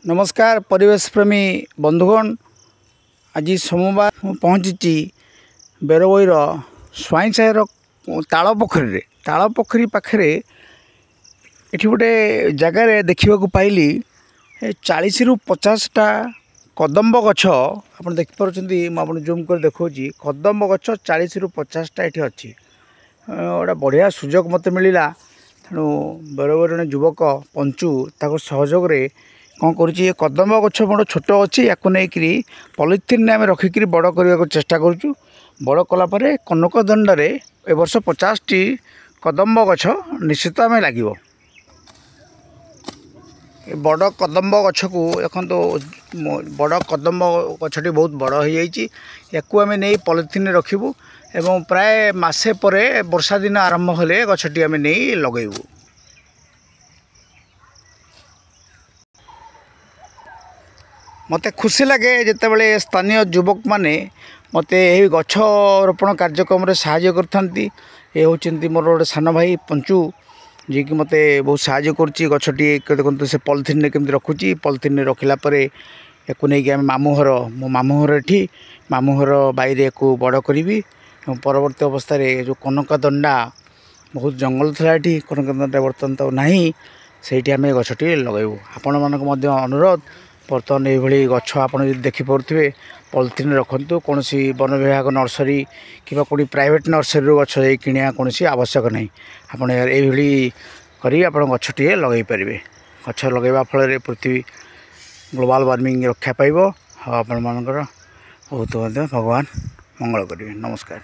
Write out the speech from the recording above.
नमस्कार परिवेश प्रेमी बंधुगण। आज सोमवार पहुँची बेरवईर स्वाई साहिर तालपोखरी पाखे ये गोटे जगार देखा पाइली 40 ରୁ 50टा कदम्ब गछ आप देखिपुर मुझे जूम कर देखा कदम्ब गछ 40 ରୁ 50टा ये अच्छी गोटे बढ़िया सुजोग मत मिलला। तेणु बेरवईर जड़े युवक पंचु सहयोग कौन कर कदम्ब गछ बड़ छोट अच्छी या पॉलिथिन आम रखिक बड़ करने को चेष्टा करुँ। बड़ कलापर कनकदंडे ए वर्ष 50टी कदम्ब गछ निश्चित आम लगे। बड़ कदम्ब गछ को देखो बड़ कदम्ब गछटी बहुत बड़ हो जाए नहीं पॉलिथिन रखिबू एवं प्राय मासे परे वर्षा दिन आरंभ हेले गछटी आम नहीं लगेबू। मते खुशी लगे जितेबाला स्थानीय युवक माने मते यही गछ रोपण कार्यक्रम रे सहाय्य करथांती। ये होचंती मोर गोटे सान भाई पंचु जी कि मते बहुत सहाय्य करछि। गछटी देखंतु से पॉलिथिन केमति रखुछि पॉलिथिन रखिला परे याकु नै कि हम मामुहर मो मामुहर एठी मामुहर बाइरे को बड़ करिवि। परवर्ती अवस्था रे जो कनकदंडा बहुत जंगल था एठी कनकदंडा वर्तमान तो नाही सेठी आमे गछटी लगाइबु। आपण मानक मध्य अनुरोध बर्तमान ये गछ आप देखिपे पॉलिथिन रखु कौन वन विभाग नर्सरी कि कौन प्राइवेट नर्सरी गछ किणा कौन आवश्यक नहीं। आपड़ ये गछटे लगे पारे गछ लगेगा फल पृथ्वी ग्लोबल वार्मिंग रक्षा पाइब। आपण मानकर बहुत भगवान मंगल करेंगे। नमस्कार।